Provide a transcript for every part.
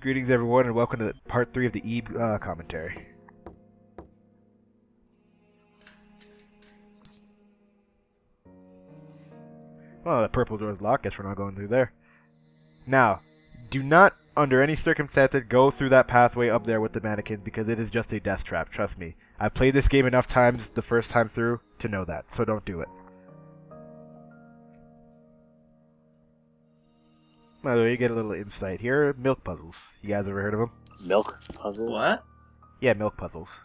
Greetings, everyone, and welcome to part 3 of the Eve commentary. Well, the purple door is locked. Guess we're not going through there. Now, do not, under any circumstances, go through that pathway up there with the mannequins because it is just a death trap. Trust me. I've played this game enough times the first time through to know that, so don't do it. By the way, you get a little insight here. Milk puzzles. You guys ever heard of them? Milk puzzle? What? Yeah, milk puzzles.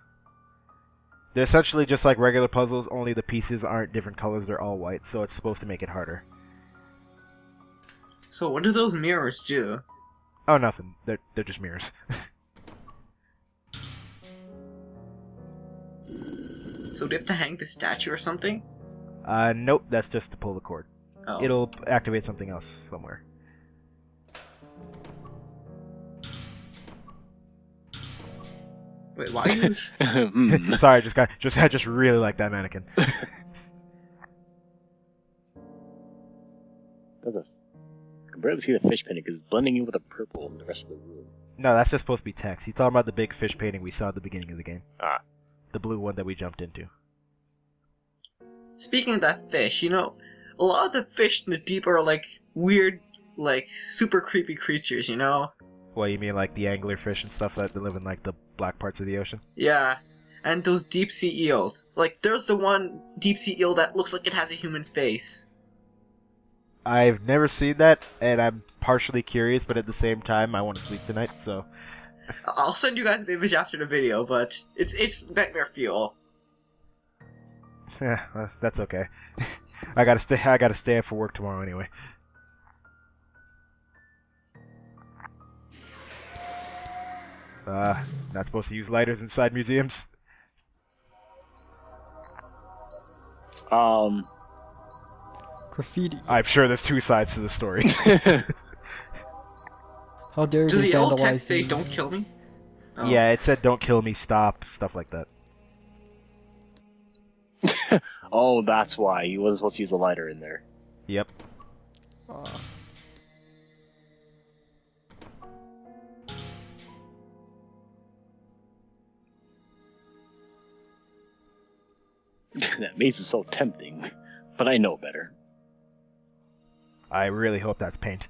They're essentially just like regular puzzles, only the pieces aren't different colors, they're all white, so it's supposed to make it harder. So what do those mirrors do? Oh, nothing. They're just mirrors. So do you have to hang the statue or something? Nope, that's just to pull the cord. Oh. It'll activate something else somewhere. Wait, why are you... Sorry, I just really like that mannequin. I can barely see the fish painting because it's blending in with the purple in the rest of the room. No, that's just supposed to be text. He's talking about the big fish painting we saw at the beginning of the game. Ah. The blue one that we jumped into. Speaking of that fish, a lot of the fish in the deep are like weird, like super creepy creatures, What, you mean like the anglerfish and stuff that live in like the black parts of the ocean? Yeah. And those deep sea eels. Like, there's the one deep sea eel that looks like it has a human face. I've never seen that, and I'm partially curious, but at the same time, I want to sleep tonight, so... I'll send you guys the image after the video, but it's nightmare fuel. Yeah, that's okay. I gotta stay up for work tomorrow anyway. Not supposed to use lighters inside museums? Graffiti. I'm sure there's two sides to the story. How dare Does you the old vandalize text say me? "Don't kill me"? Oh. Yeah, it said don't kill me, stop, stuff like that. Oh, that's why. He wasn't supposed to use a lighter in there. Yep. That maze is so tempting, but I know better. I really hope that's paint.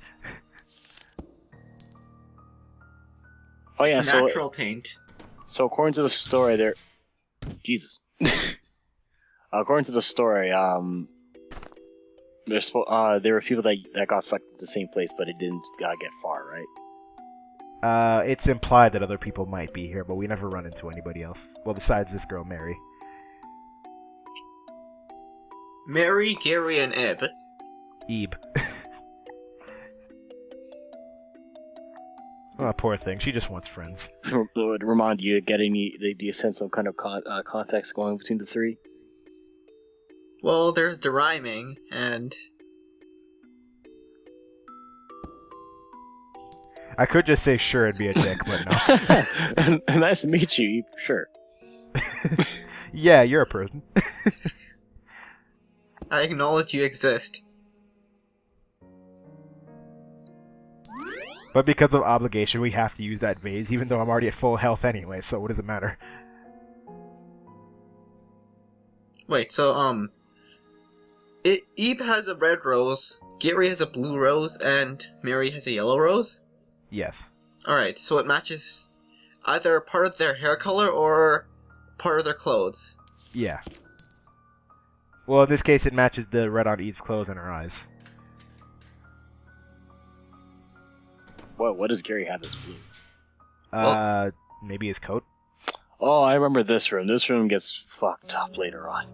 Oh yeah, It's natural paint. So according to the story, Jesus. According to the story, there were people that got stuck at the same place, but it didn't get far, right? It's implied that other people might be here, but we never run into anybody else. Well, besides this girl, Mary. Mary, Gary, and Eb. Ebe. Oh, poor thing. She just wants friends. Remind you, do you sense some kind of context going between the three? Well, there's the rhyming, and... I could just say sure and be a dick, but no. Nice to meet you, sure. Yeah, you're a person. I acknowledge you exist. But because of obligation, we have to use that vase, even though I'm already at full health anyway, so what does it matter? Wait, so, Ebe has a red rose, Gary has a blue rose, and Mary has a yellow rose? Yes. Alright, so it matches either part of their hair color or part of their clothes. Yeah. Well, in this case, it matches the red on Eve's clothes and her eyes. What does Gary have that's blue? Maybe his coat? Oh, I remember this room. This room gets fucked up later on.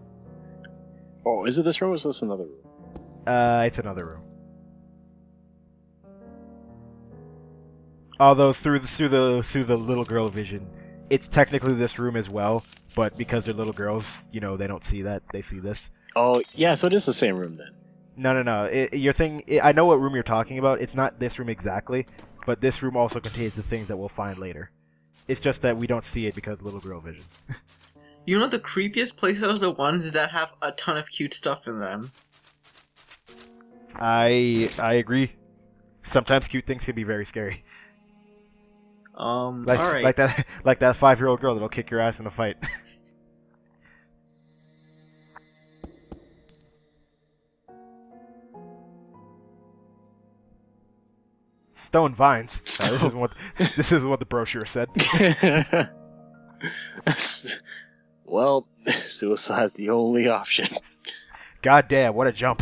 Oh, is it this room or is this another room? It's another room. Although through the little girl vision, it's technically this room as well, but because they're little girls, they don't see that. They see this. Oh, yeah, so it is the same room then. No. I know what room you're talking about. It's not this room exactly, but this room also contains the things that we'll find later. It's just that we don't see it because of little girl vision. You know the creepiest places are the ones that have a ton of cute stuff in them. I agree. Sometimes cute things can be very scary. Alright. like that 5-year-old girl that'll kick your ass in a fight. Stone vines. This isn't what the brochure said. Well, suicide's the only option. God damn, what a jump.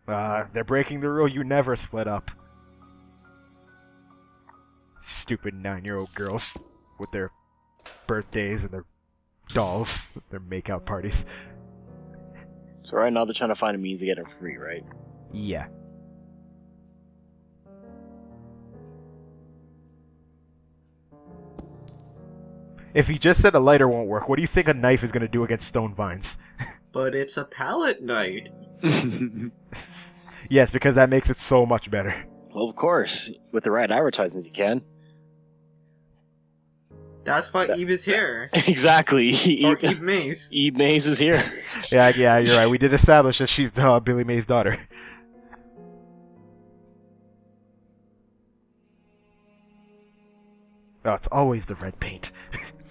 They're breaking the rule you never split up. Stupid 9-year-old girls with their birthdays and their dolls, their make-out parties. So right now they're trying to find a means to get him free, right? Yeah. If he just said a lighter won't work, what do you think a knife is going to do against stone vines? But it's a pallet knife. Yes, because that makes it so much better. Well, of course. With the right advertisements, you can. That's why Eve is here. Exactly. Or Eve Mays. Eve Mays is here. Yeah, you're right. We did establish that she's Billy May's daughter. Oh, it's always the red paint.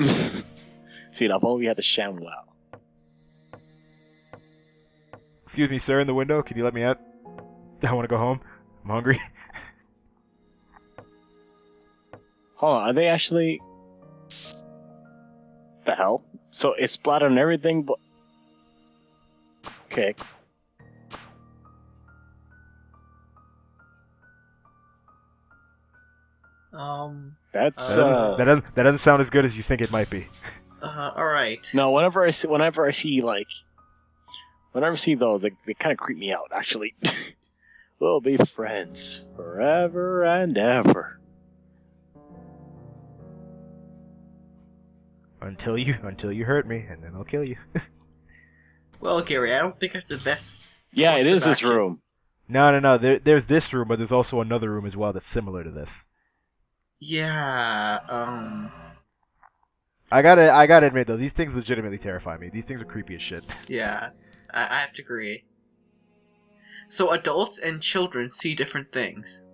See, now if only we had the ShamWow. Excuse me, sir, in the window. Can you let me out? I want to go home. I'm hungry. Hold on, are they actually... The hell? So it's splattered on everything, but... Okay. That's, that doesn't sound as good as you think it might be. Alright. No, whenever I see those, they kind of creep me out, actually. We'll be friends forever and ever. Until you hurt me, and then I'll kill you. Well, Gary, I don't think that's the best. Yeah, it course is of this action. room. No. There's this room, but there's also another room as well that's similar to this. Yeah, I gotta admit though, these things legitimately terrify me. These things are creepy as shit. yeah, I have to agree. So adults and children see different things.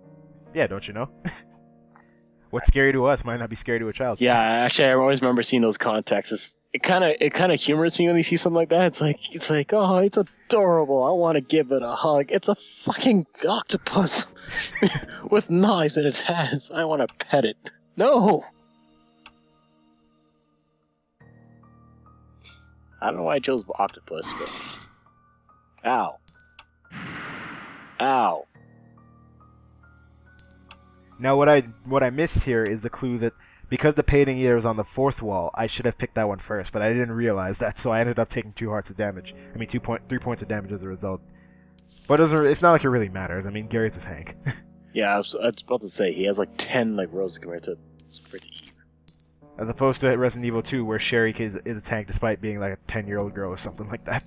Yeah, don't you know? What's scary to us might not be scary to a child. Yeah, actually, I always remember seeing those contexts. It kind of humors me when you see something like that. It's like, oh, it's adorable. I want to give it a hug. It's a fucking octopus with knives in its hands. I want to pet it. No. I don't know why I chose octopus, but ow, ow. Now, what I miss here is the clue that because the painting here is on the fourth wall, I should have picked that one first, but I didn't realize that, so I ended up taking 2 hearts of damage. I mean, 3 points of damage as a result. But it's not like it really matters. I mean, Gary's is Hank. Yeah, I was about to say he has like 10 like roses compared to Eve. As opposed to Resident Evil 2, where Sherry is a tank despite being like a 10-year-old girl or something like that.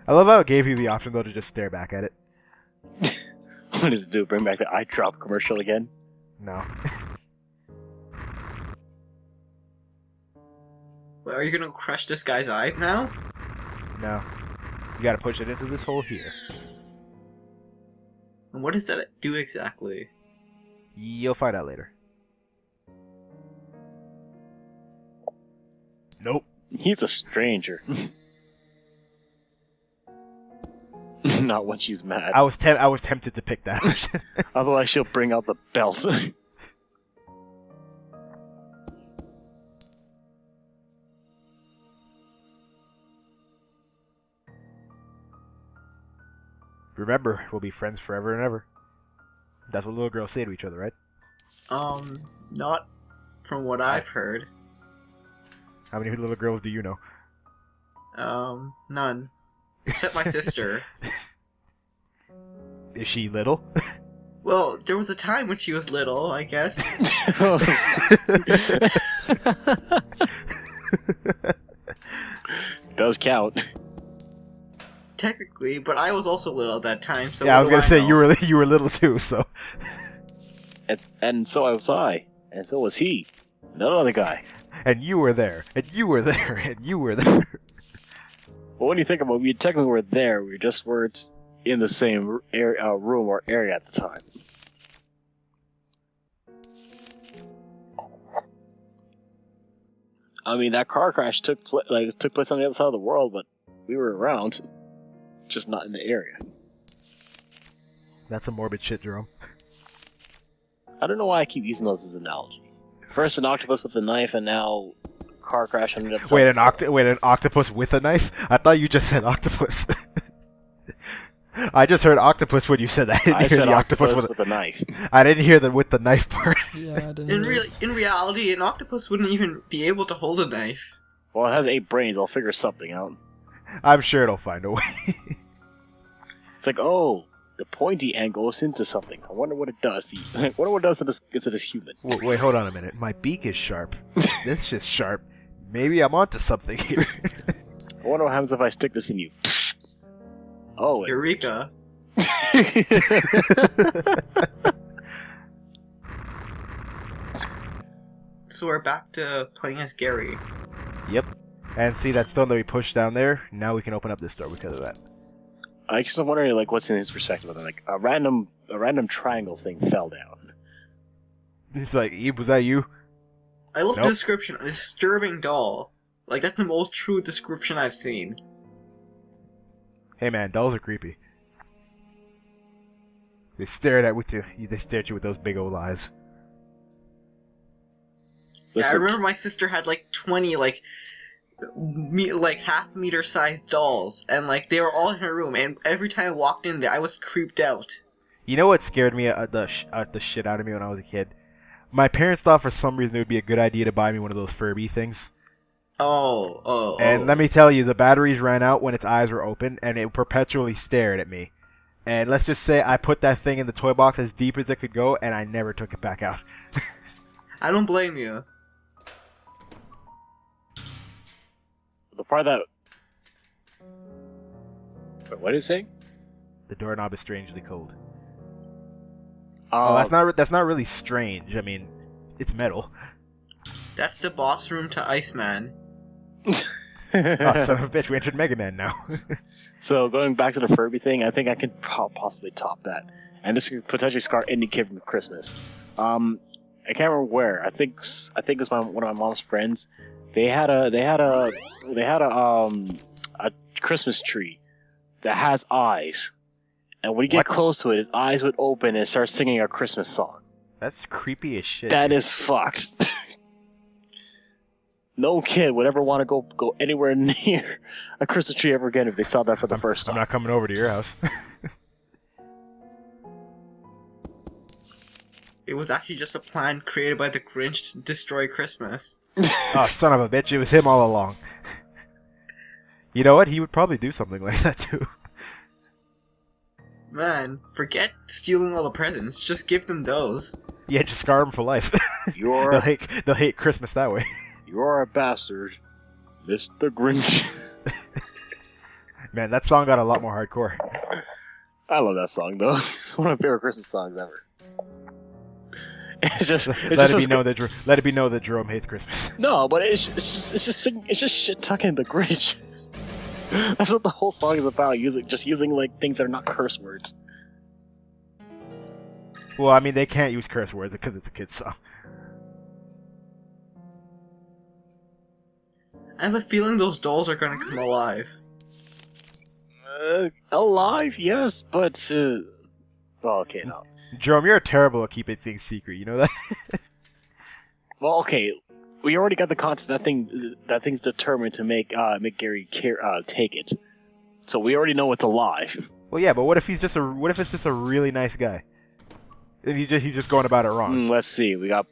I love how it gave you the option though to just stare back at it. What does it do? Bring back the eye drop commercial again? No. Well, are you gonna crush this guy's eyes now? No. You gotta push it into this hole here. And what does that do exactly? You'll find out later. Nope. He's a stranger. Not when she's mad. I was tempted to pick that. Otherwise, she'll bring out the belt. Remember, we'll be friends forever and ever. That's what little girls say to each other, right? Not from what I've heard. How many little girls do you know? None. Except my sister. Is she little? Well, there was a time when she was little, I guess. Does count. Technically, but I was also little at that time, so yeah, I was gonna say know? you were little too, so. And so was I, and so was he. Another other guy. And you were there, and you were there, and you were there. Well, when you think about it, we technically were there. We just weren't in the same room or area at the time. I mean, that car crash took place on the other side of the world, but we were around, just not in the area. That's some morbid shit, Jerome. I don't know why I keep using those as an analogy. First an octopus with a knife, and now car crash on the other side. Wait, an octopus with a knife? I thought you just said octopus. I just heard octopus when you said that. I said octopus with a knife. I didn't hear the with the knife part. Yeah, I didn't. In reality, an octopus wouldn't even be able to hold a knife. Well, it has 8 brains. I'll figure something out. I'm sure it'll find a way. It's like, oh, the pointy end goes into something. I wonder what it does. I wonder what it does to this human. Wait, hold on a minute. My beak is sharp. This shit's sharp. Maybe I'm onto something here. I wonder what happens if I stick this in you. Oh, Eureka. So we're back to playing as Gary. Yep. And see that stone that we pushed down there? Now we can open up this door because of that. I just wondering, like, what's in his perspective of it. Like, a random triangle thing fell down. It's like, Eve, was that you? I love Nope. the description. A disturbing doll. Like, that's the most true description I've seen. Hey man, dolls are creepy. They stare at you with those big old eyes. Yeah, I Listen, remember my sister had like 20 like half-meter sized dolls, and like they were all in her room. And every time I walked in there, I was creeped out. You know what scared me the shit out of me when I was a kid? My parents thought for some reason it would be a good idea to buy me one of those Furby things. And let me tell you, the batteries ran out when its eyes were open, and it perpetually stared at me. And let's just say I put that thing in the toy box as deep as it could go, and I never took it back out. I don't blame you. the part that... Wait, what is it saying? The doorknob is strangely cold. Oh, That's not really strange. I mean, it's metal. That's the boss room to Iceman. Oh, son of a bitch, we entered Mega Man now. So going back to the Furby thing, I think I could possibly top that, and this could potentially scar any kid from Christmas. I can't remember where. I think it was one of my mom's friends. They had a Christmas tree that has eyes, and when you get close to it, its eyes would open and start singing a Christmas song. That's creepy as shit. That is fucked. No kid would ever want to go anywhere near a Christmas tree ever again if they saw that for the first time. I'm not coming over to your house. It was actually just a plan created by the Grinch to destroy Christmas. Oh, son of a bitch, it was him all along. You know what? He would probably do something like that too. Man, forget stealing all the presents. Just give them those. Yeah, just scar him for life. They'll hate Christmas that way. You're a bastard, Mr. Grinch. Man, that song got a lot more hardcore. I love that song though. It's one of my favorite Christmas songs ever. Let it be known that Jerome hates Christmas. No, but it's just shit talking the Grinch. That's what the whole song is about. Using like things that are not curse words. Well, I mean, they can't use curse words because it's a kid's song. I have a feeling those dolls are gonna come alive. Alive, yes, but well, okay, no. Jerome, you're terrible at keeping things secret. You know that? Well, okay, we already got the concept that thing's determined to make Gary take it, so we already know it's alive. Well, yeah, but what if it's just a really nice guy? And he's just going about it wrong. Let's see. We got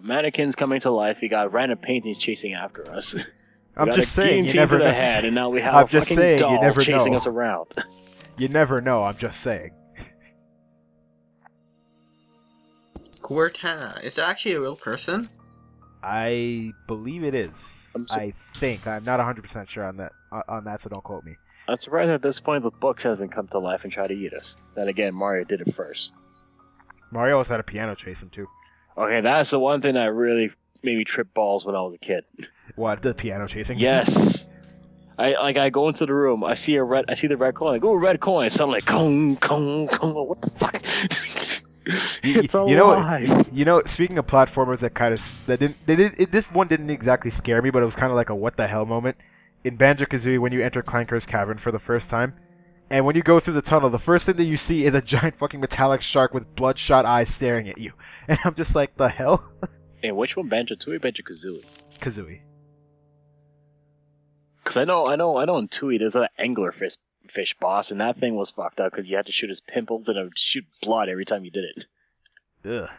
mannequins coming to life. We got random paintings chasing after us. I'm just saying, you never to know. the head, and now we have I'm a just fucking saying, doll you never chasing know. us around. You never know. I'm just saying. Cortana, is that actually a real person? I believe it is. I think. I'm not 100% sure on that, so don't quote me. I'm surprised at this point the books haven't come to life and tried to eat us. Then again, Mario did it first. Mario also had a piano chase him too. Okay, that's the one thing that really made me trip balls when I was a kid. What, the piano chasing? Yes. I go into the room. I see the red coin. I go red coin. I sound like kong kong kong. What the fuck? It's alive. Speaking of platformers that kind of this one didn't exactly scare me, but it was kind of like a what the hell moment in Banjo-Kazooie when you enter Clanker's cavern for the first time, and when you go through the tunnel, the first thing that you see is a giant fucking metallic shark with bloodshot eyes staring at you, and I'm just like, the hell? Hey, which one, Banjo-Tooie or Banjo-Kazooie? Kazooie. Because I know in Tooie there's an anglerfish boss, and that thing was fucked up because you had to shoot his pimples and it would shoot blood every time you did it. Ugh.